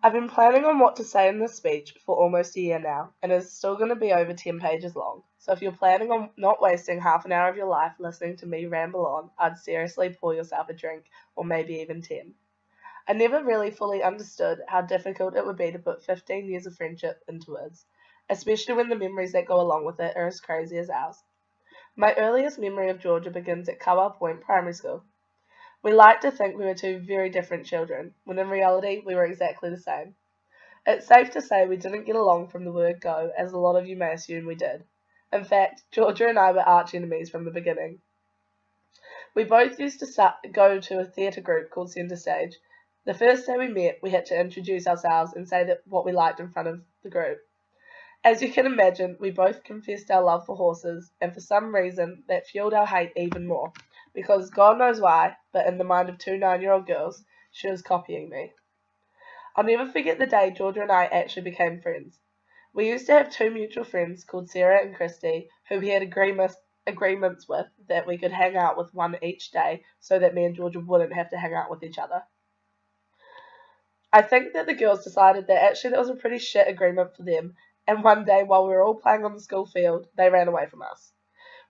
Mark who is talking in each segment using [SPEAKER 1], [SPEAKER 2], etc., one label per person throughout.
[SPEAKER 1] I've been planning on what to say in this speech for almost a year now, and it's still going to be over 10 pages long. So if you're planning on not wasting half an hour of your life listening to me ramble on, I'd seriously pour yourself a drink, or maybe even 10. I never really fully understood how difficult it would be to put 15 years of friendship into words, especially when the memories that go along with it are as crazy as ours. My earliest memory of Georgia begins at Kawa Point Primary School. We liked to think we were two very different children, when in reality we were exactly the same. It's safe to say we didn't get along from the word go, as a lot of you may assume we did. In fact, Georgia and I were arch enemies from the beginning. We both used to go to a theatre group called Centre Stage. The first day we met, we had to introduce ourselves and say what we liked in front of the group. As you can imagine, we both confessed our love for horses, and for some reason that fueled our hate even more, because God knows why, but in the mind of two 9-year-old girls, she was copying me. I'll never forget the day Georgia and I actually became friends. We used to have two mutual friends called Sarah and Christy, who we had agreements with that we could hang out with one each day so that me and Georgia wouldn't have to hang out with each other. I think that the girls decided that actually that was a pretty shit agreement for them, and one day while we were all playing on the school field, they ran away from us.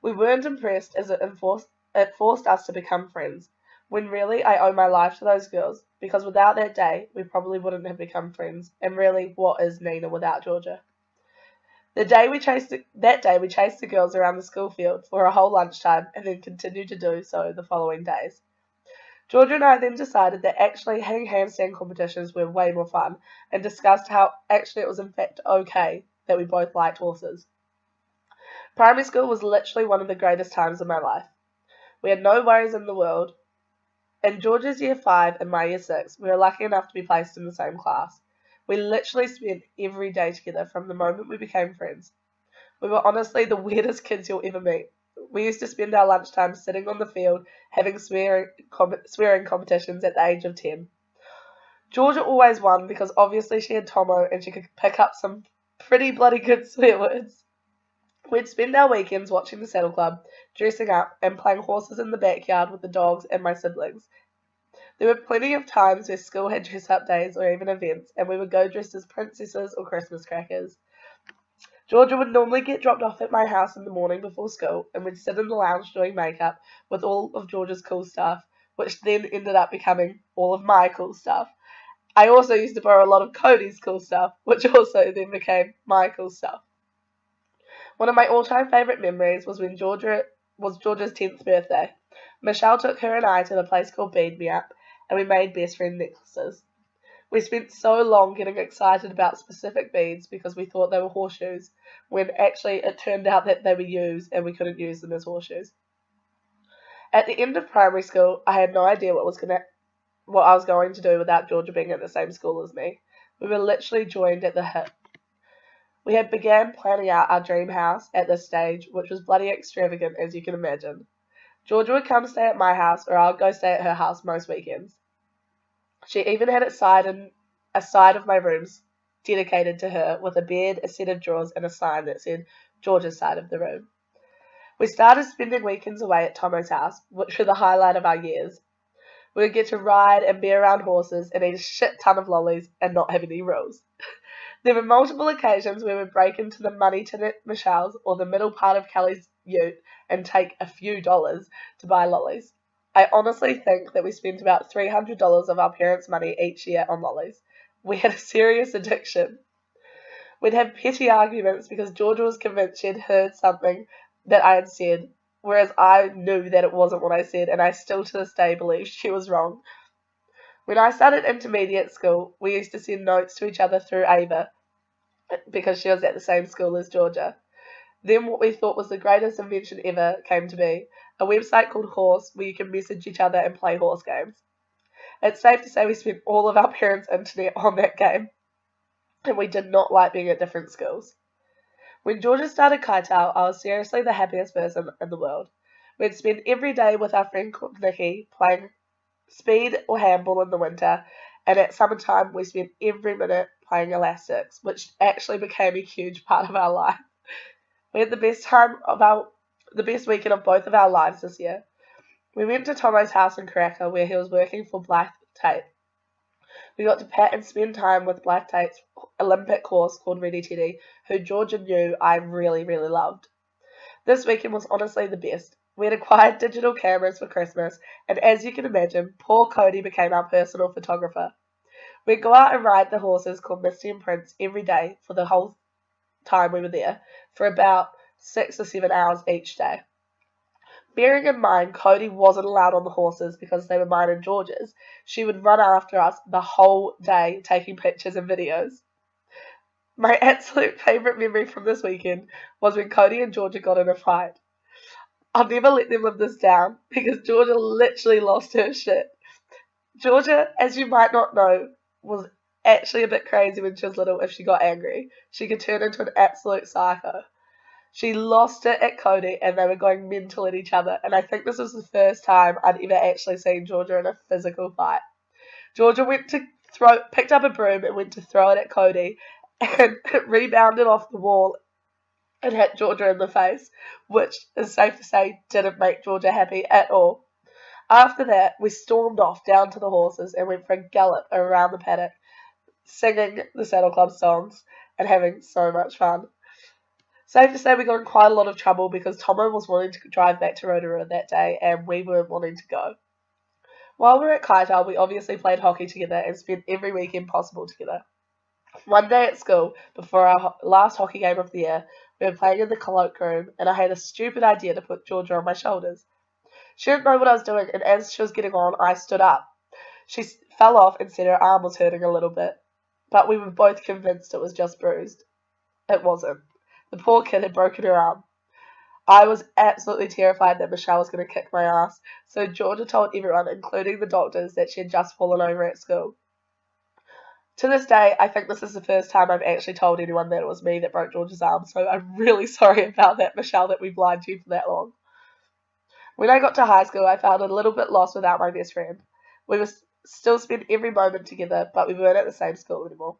[SPEAKER 1] We weren't impressed as it forced us to become friends, when really I owe my life to those girls, because without that day, we probably wouldn't have become friends, and really, what is Nina without Georgia? That day we chased the girls around the school field for a whole lunchtime, and then continued to do so the following days. Georgia and I then decided that actually hanging handstand competitions were way more fun, and discussed how actually it was in fact okay that we both liked horses. Primary school was literally one of the greatest times of my life. We had no worries in the world. In Georgia's year 5 and my year 6, we were lucky enough to be placed in the same class. We literally spent every day together from the moment we became friends. We were honestly the weirdest kids you'll ever meet. We used to spend our lunchtime sitting on the field, having swearing competitions at the age of 10. Georgia always won because obviously she had Tomo and she could pick up some pretty bloody good swear words. We'd spend our weekends watching the Saddle Club, dressing up, and playing horses in the backyard with the dogs and my siblings. There were plenty of times where school had dress-up days or even events, and we would go dressed as princesses or Christmas crackers. Georgia would normally get dropped off at my house in the morning before school, and we'd sit in the lounge doing makeup with all of Georgia's cool stuff, which then ended up becoming all of my cool stuff. I also used to borrow a lot of Cody's cool stuff, which also then became my cool stuff. One of my all-time favourite memories was when Georgia's 10th birthday. Michelle took her and I to a place called Bead Me Up, and we made best friend necklaces. We spent so long getting excited about specific beads because we thought they were horseshoes, when actually it turned out that they were ewes and we couldn't use them as horseshoes. At the end of primary school, I had no idea what I was going to do without Georgia being at the same school as me. We were literally joined at the hip. We had began planning out our dream house at this stage, which was bloody extravagant as you can imagine. Georgia would come stay at my house, or I would go stay at her house most weekends. She even had a side of my rooms dedicated to her, with a bed, a set of drawers, and a sign that said Georgia's side of the room. We started spending weekends away at Tomo's house, which were the highlight of our years. We would get to ride and be around horses and eat a shit ton of lollies and not have any rules. There were multiple occasions where we would break into the money tin at Michelle's or the middle part of Kelly's ute and take a few dollars to buy lollies. I honestly think that we spent about $300 of our parents' money each year on lollies. We had a serious addiction. We'd have petty arguments because Georgia was convinced she had heard something that I had said, whereas I knew that it wasn't what I said, and I still to this day believe she was wrong. When I started intermediate school, we used to send notes to each other through Ava, because she was at the same school as Georgia. Then what we thought was the greatest invention ever came to be, a website called Horse, where you can message each other and play horse games. It's safe to say we spent all of our parents' internet on that game, and we did not like being at different schools. When Georgia started Kaitou, I was seriously the happiest person in the world. We'd spend every day with our friend Nikki playing speed or handball in the winter, and at summertime we spent every minute playing elastics, which actually became a huge part of our life. We had the best weekend of both of our lives this year. We went to Tomo's house in Karaka where he was working for Blythe Tate. We got to pet and spend time with Black Tate's Olympic horse called Ready Teddy, who Georgia knew I really, really loved. This weekend was honestly the best. We had acquired digital cameras for Christmas, and as you can imagine, poor Cody became our personal photographer. We'd go out and ride the horses called Misty and Prince every day for the whole time we were there, for about 6 or 7 hours each day. Bearing in mind Cody wasn't allowed on the horses because they were mine and George's, she would run after us the whole day taking pictures and videos. My absolute favourite memory from this weekend was when Cody and Georgia got in a fight. I'll never let them live this down because Georgia literally lost her shit. Georgia, as you might not know, was actually a bit crazy when she was little if she got angry. She could turn into an absolute psycho. She lost it at Cody and they were going mental at each other, and I think this was the first time I'd ever actually seen Georgia in a physical fight. Georgia picked up a broom and went to throw it at Cody, and it rebounded off the wall and hit Georgia in the face, which is safe to say didn't make Georgia happy at all. After that, we stormed off down to the horses and went for a gallop around the paddock, singing the Saddle Club songs and having so much fun. Safe to say we got in quite a lot of trouble because Tomo was wanting to drive back to Rotorua that day and we weren't wanting to go. While we were at Kaita, we obviously played hockey together and spent every weekend possible together. One day at school, before our last hockey game of the year, we were playing in the colloque room and I had a stupid idea to put Georgia on my shoulders. She didn't know what I was doing, and as she was getting on, I stood up. She fell off and said her arm was hurting a little bit, but we were both convinced it was just bruised. It wasn't. The poor kid had broken her arm. I was absolutely terrified that Michelle was going to kick my ass, so Georgia told everyone, including the doctors, that she had just fallen over at school. To this day, I think this is the first time I've actually told anyone that it was me that broke Georgia's arm, so I'm really sorry about that, Michelle, that we've lied to you for that long. When I got to high school, I felt a little bit lost without my best friend. We would still spend every moment together, but we weren't at the same school anymore.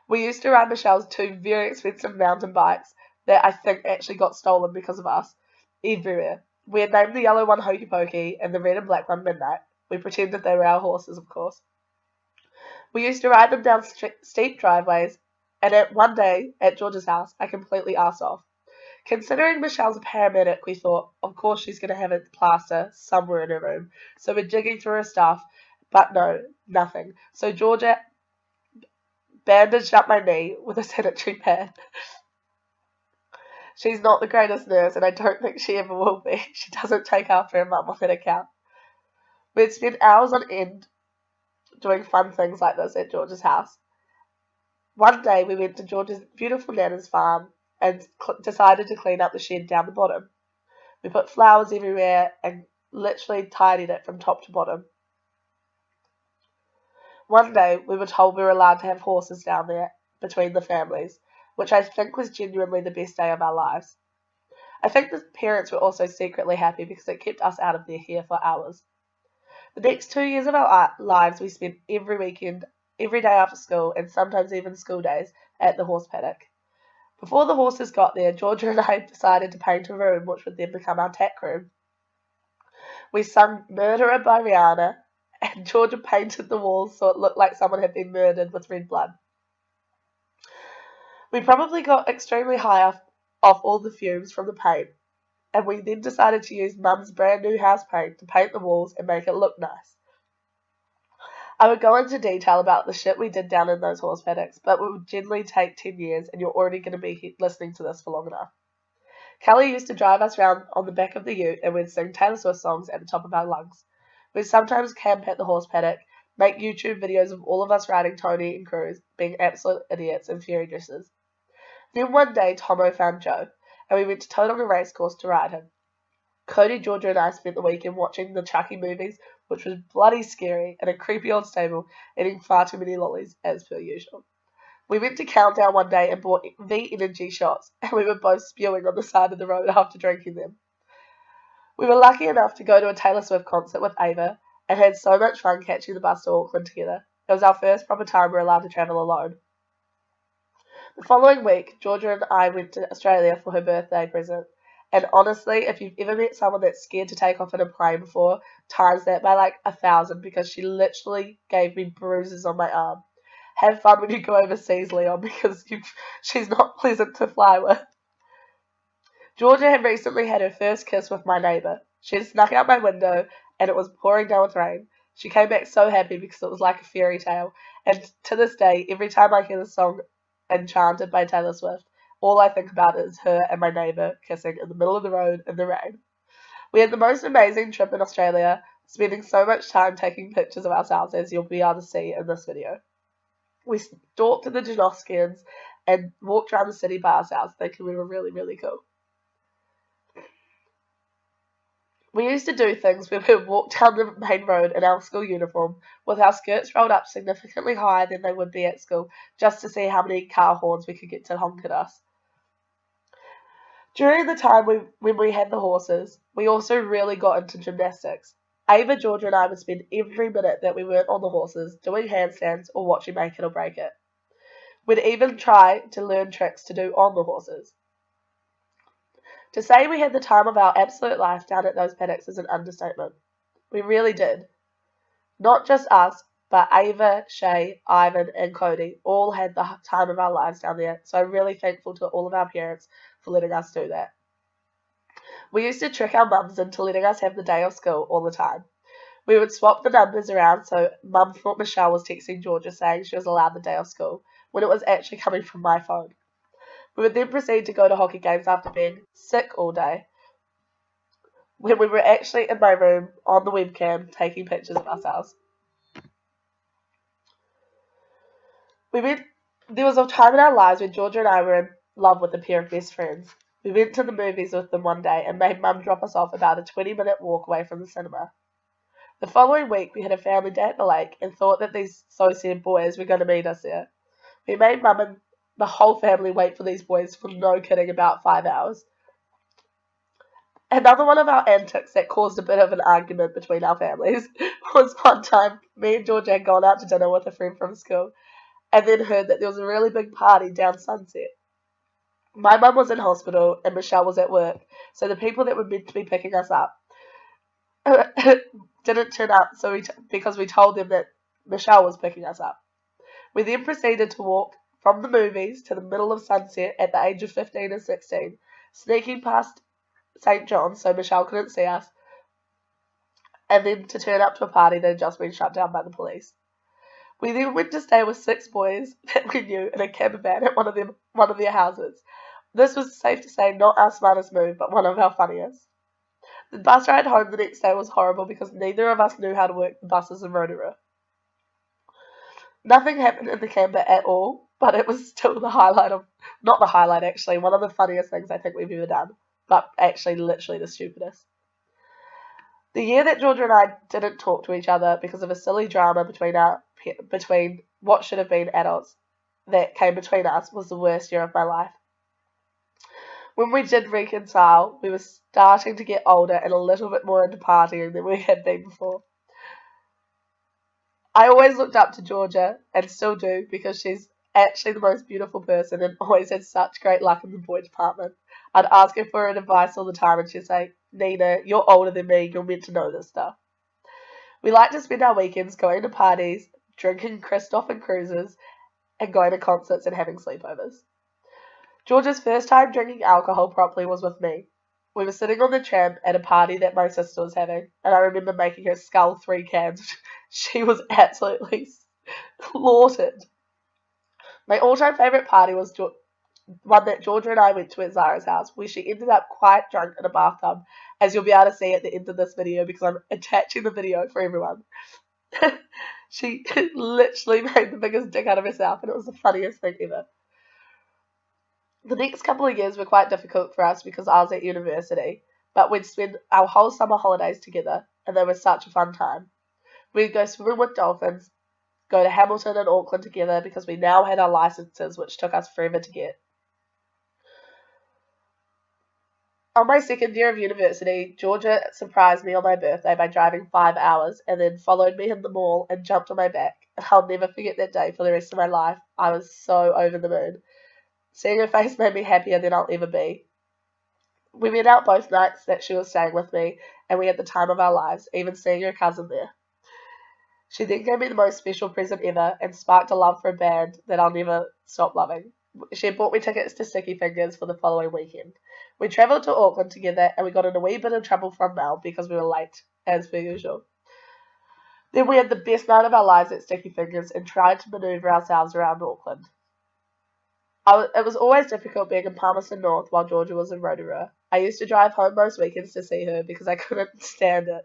[SPEAKER 1] We used to ride Michelle's 2 very expensive mountain bikes that I think actually got stolen because of us, everywhere. We had named the yellow one Hokey Pokey and the red and black one Midnight. We pretended they were our horses, of course. We used to ride them down steep driveways, and one day at George's house, I completely arsed off. Considering Michelle's a paramedic, we thought, of course she's going to have a plaster somewhere in her room. So we're digging through her stuff, but no, nothing. So Georgia bandaged up my knee with a sanitary pad. She's not the greatest nurse, and I don't think she ever will be. She doesn't take after her mum on that account. We'd spend hours on end doing fun things like this at George's house. One day we went to George's beautiful Nana's farm and decided to clean up the shed down the bottom. We put flowers everywhere and literally tidied it from top to bottom. One day we were told we were allowed to have horses down there between the families, which I think was genuinely the best day of our lives. I think the parents were also secretly happy because it kept us out of their hair for hours. The next 2 years of our lives we spent every weekend, every day after school, and sometimes even school days at the horse paddock. Before the horses got there, Georgia and I decided to paint a room which would then become our tack room. We sung Murderer by Rihanna, and Georgia painted the walls so it looked like someone had been murdered with red blood. We probably got extremely high off all the fumes from the paint, and we then decided to use Mum's brand new house paint to paint the walls and make it look nice. I would go into detail about the shit we did down in those horse paddocks, but it would generally take 10 years and you're already going to be listening to this for long enough. Kelly used to drive us around on the back of the ute and we'd sing Taylor Swift songs at the top of our lungs. We'd sometimes camp at the horse paddock, make YouTube videos of all of us riding Tony and Cruz, being absolute idiots in fairy dresses. Then one day Tomo found Joe, and we went to Tauranga Racecourse to ride him. Cody, Georgia and I spent the weekend watching the Chucky movies, which was bloody scary, and a creepy old stable, eating far too many lollies, as per usual. We went to Countdown one day and bought V energy shots, and we were both spewing on the side of the road after drinking them. We were lucky enough to go to a Taylor Swift concert with Ava, and had so much fun catching the bus to Auckland together. It was our first proper time we were allowed to travel alone. The following week, Georgia and I went to Australia for her birthday present, And honestly, if you've ever met someone that's scared to take off in a plane before, times that by like 1,000 because she literally gave me bruises on my arm. Have fun when you go overseas, Leon, because she's not pleasant to fly with. Georgia had recently had her first kiss with my neighbour. She had snuck out my window, and it was pouring down with rain. She came back so happy because it was like a fairy tale, and to this day, every time I hear the song Enchanted by Taylor Swift, all I think about is her and my neighbour kissing in the middle of the road in the rain. We had the most amazing trip in Australia, spending so much time taking pictures of ourselves, as you'll be able to see in this video. We stalked the Janoskians and walked around the city by ourselves, thinking we were really, really cool. We used to do things where we would walk down the main road in our school uniform with our skirts rolled up significantly higher than they would be at school, just to see how many car horns we could get to honk at us. During the time when we had the horses, we also really got into gymnastics. Ava, Georgia, and I would spend every minute that we weren't on the horses doing handstands or watching Make It or Break It. We'd even try to learn tricks to do on the horses. To say we had the time of our absolute life down at those paddocks is an understatement. We really did. Not just us, but Ava, Shay, Ivan, and Cody all had the time of our lives down there, so I'm really thankful to all of our parents for letting us do that. We used to trick our mums into letting us have the day of school all the time. We would swap the numbers around so Mum thought Michelle was texting Georgia saying she was allowed the day of school, when it was actually coming from my phone. We would then proceed to go to hockey games after being sick all day, when we were actually in my room on the webcam taking pictures of ourselves. There was a time in our lives when Georgia and I were in love with a pair of best friends. We went to the movies with them one day and made Mum drop us off about a 20-minute walk away from the cinema. The following week, we had a family day at the lake and thought that these so-said boys were going to meet us there. We made Mum and the whole family wait for these boys for no kidding about 5 hours. Another one of our antics that caused a bit of an argument between our families was one time me and Georgia had gone out to dinner with a friend from school and then heard that there was a really big party down Sunset. My mum was in hospital and Michelle was at work, so the people that were meant to be picking us up didn't turn up because we told them that Michelle was picking us up. We then proceeded to walk from the movies to the middle of Sunset at the age of 15 and 16, sneaking past St. John's so Michelle couldn't see us, and then to turn up to a party that had just been shut down by the police. We then went to stay with 6 boys that we knew in a camper van at one of their houses. This was, safe to say, not our smartest move, but one of our funniest. The bus ride home the next day was horrible because neither of us knew how to work the buses in Rotorua. Nothing happened in the camper at all, but it was still not the highlight actually, one of the funniest things I think we've ever done, but actually literally the stupidest. The year that Georgia and I didn't talk to each other because of a silly drama between what should have been adults that came between us was the worst year of my life. When we did reconcile, we were starting to get older and a little bit more into partying than we had been before. I always looked up to Georgia, and still do, because she's actually the most beautiful person and always had such great luck in the boy department. I'd ask her for advice all the time and she'd say, Nina, you're older than me, you're meant to know this stuff. We like to spend our weekends going to parties, drinking Christoph and cruises, and going to concerts and having sleepovers. Georgia's first time drinking alcohol properly was with me. We were sitting on the tram at a party that my sister was having, and I remember making her scull 3 cans. She was absolutely slaughtered. My all-time favourite party was one that Georgia and I went to at Zara's house, where she ended up quite drunk in a bathtub, as you'll be able to see at the end of this video because I'm attaching the video for everyone. She literally made the biggest dick out of herself, and it was the funniest thing ever. The next couple of years were quite difficult for us because I was at university, but we'd spend our whole summer holidays together, and they were such a fun time. We'd go swimming with dolphins, go to Hamilton and Auckland together because we now had our licenses, which took us forever to get. On my second year of university, Georgia surprised me on my birthday by driving 5 hours and then followed me in the mall and jumped on my back. I'll never forget that day for the rest of my life. I was so over the moon. Seeing her face made me happier than I'll ever be. We went out both nights that she was staying with me, and we had the time of our lives, even seeing her cousin there. She then gave me the most special present ever and sparked a love for a band that I'll never stop loving. She had bought me tickets to Sticky Fingers for the following weekend. We travelled to Auckland together and we got in a wee bit of trouble from Mel because we were late, as per usual. Then we had the best night of our lives at Sticky Fingers and tried to manoeuvre ourselves around Auckland. It was always difficult being in Palmerston North while Georgia was in Rotorua. I used to drive home most weekends to see her because I couldn't stand it.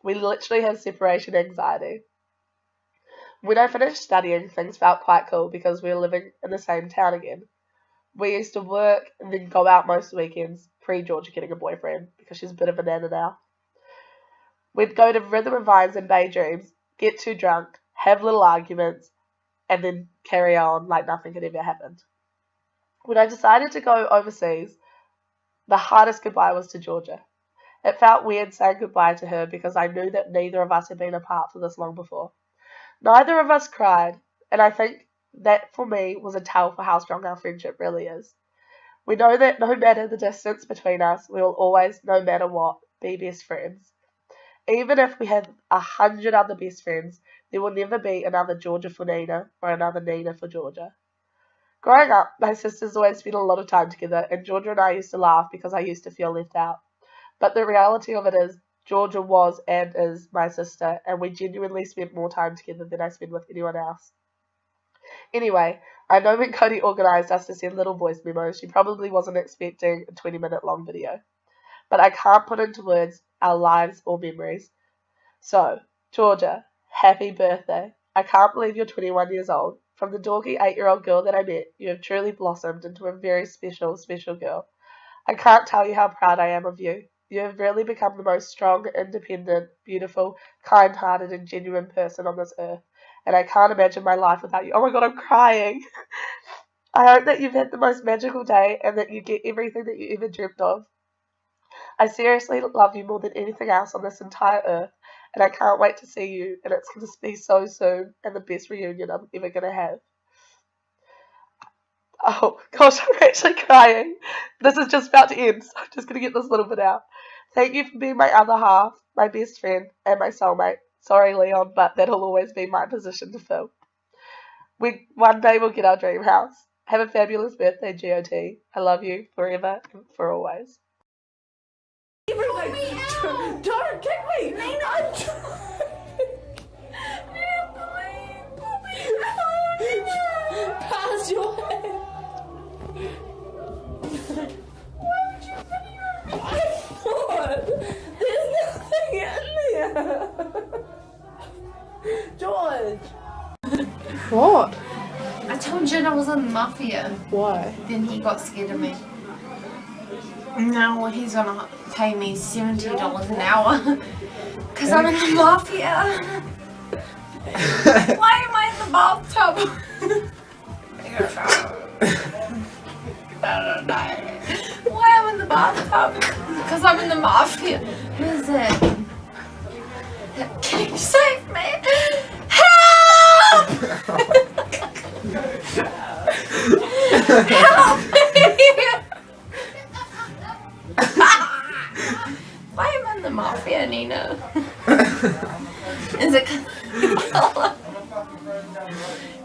[SPEAKER 1] We literally had separation anxiety. When I finished studying, things felt quite cool because we were living in the same town again. We used to work and then go out most weekends, pre-Georgia getting a boyfriend, because she's a bit of a nana now. We'd go to Rhythm and Vines and Bay Dreams, get too drunk, have little arguments, and then carry on like nothing had ever happened. When I decided to go overseas, the hardest goodbye was to Georgia. It felt weird saying goodbye to her because I knew that neither of us had been apart for this long before. Neither of us cried, and I think that for me was a tell for how strong our friendship really is. We know that no matter the distance between us, we will always, no matter what, be best friends. Even if we have 100 other best friends, there will never be another Georgia for Nina or another Nina for Georgia. Growing up, my sisters always spent a lot of time together, and Georgia and I used to laugh because I used to feel left out. But the reality of it is, Georgia was and is my sister, and we genuinely spent more time together than I spend with anyone else. Anyway, I know when Cody organised us to send little voice memos, she probably wasn't expecting a 20-minute long video. But I can't put into words our lives or memories. So, Georgia, happy birthday. I can't believe you're 21 years old. From the dorky 8-year-old girl that I met, you have truly blossomed into a very special, special girl. I can't tell you how proud I am of you. You have really become the most strong, independent, beautiful, kind-hearted and genuine person on this earth. And I can't imagine my life without you. Oh my god, I'm crying. I hope that you've had the most magical day and that you get everything that you ever dreamt of. I seriously love you more than anything else on this entire earth. And I can't wait to see you. And it's going to be so soon and the best reunion I'm ever going to have. Oh, gosh, I'm actually crying. This is just about to end, so I'm just going to get this little bit out. Thank you for being my other half, my best friend, and my soulmate. Sorry, Leon, but that'll always be my position to fill. One day we'll get our dream house. Have a fabulous birthday, Geo T. I love you forever and for always.
[SPEAKER 2] Don't kick me! Nina! Pass your head! Why would you put your head? There's nothing in there! George!
[SPEAKER 1] What?
[SPEAKER 3] I told Jen I was in the mafia.
[SPEAKER 1] Why?
[SPEAKER 3] Then he got scared of me. Now he's gonna pay me $70 an hour because I'm in the mafia. Why am I in the bathtub? I don't know. Why am I in the bathtub? Because I'm in the mafia. Who's it? Can you save me? Help! Help me! Why am I in the mafia, Nina? Is it?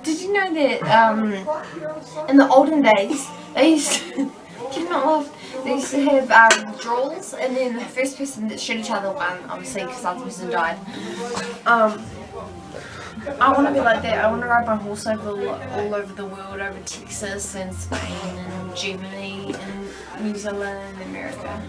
[SPEAKER 3] Did you know that in the olden days they used to, can you not laugh? They used to have drawers, and then the first person that shot each other won, obviously, because the other person died. I want to be like that. I want to ride my horse over all over the world, over Texas and Spain and Germany and New Zealand and America.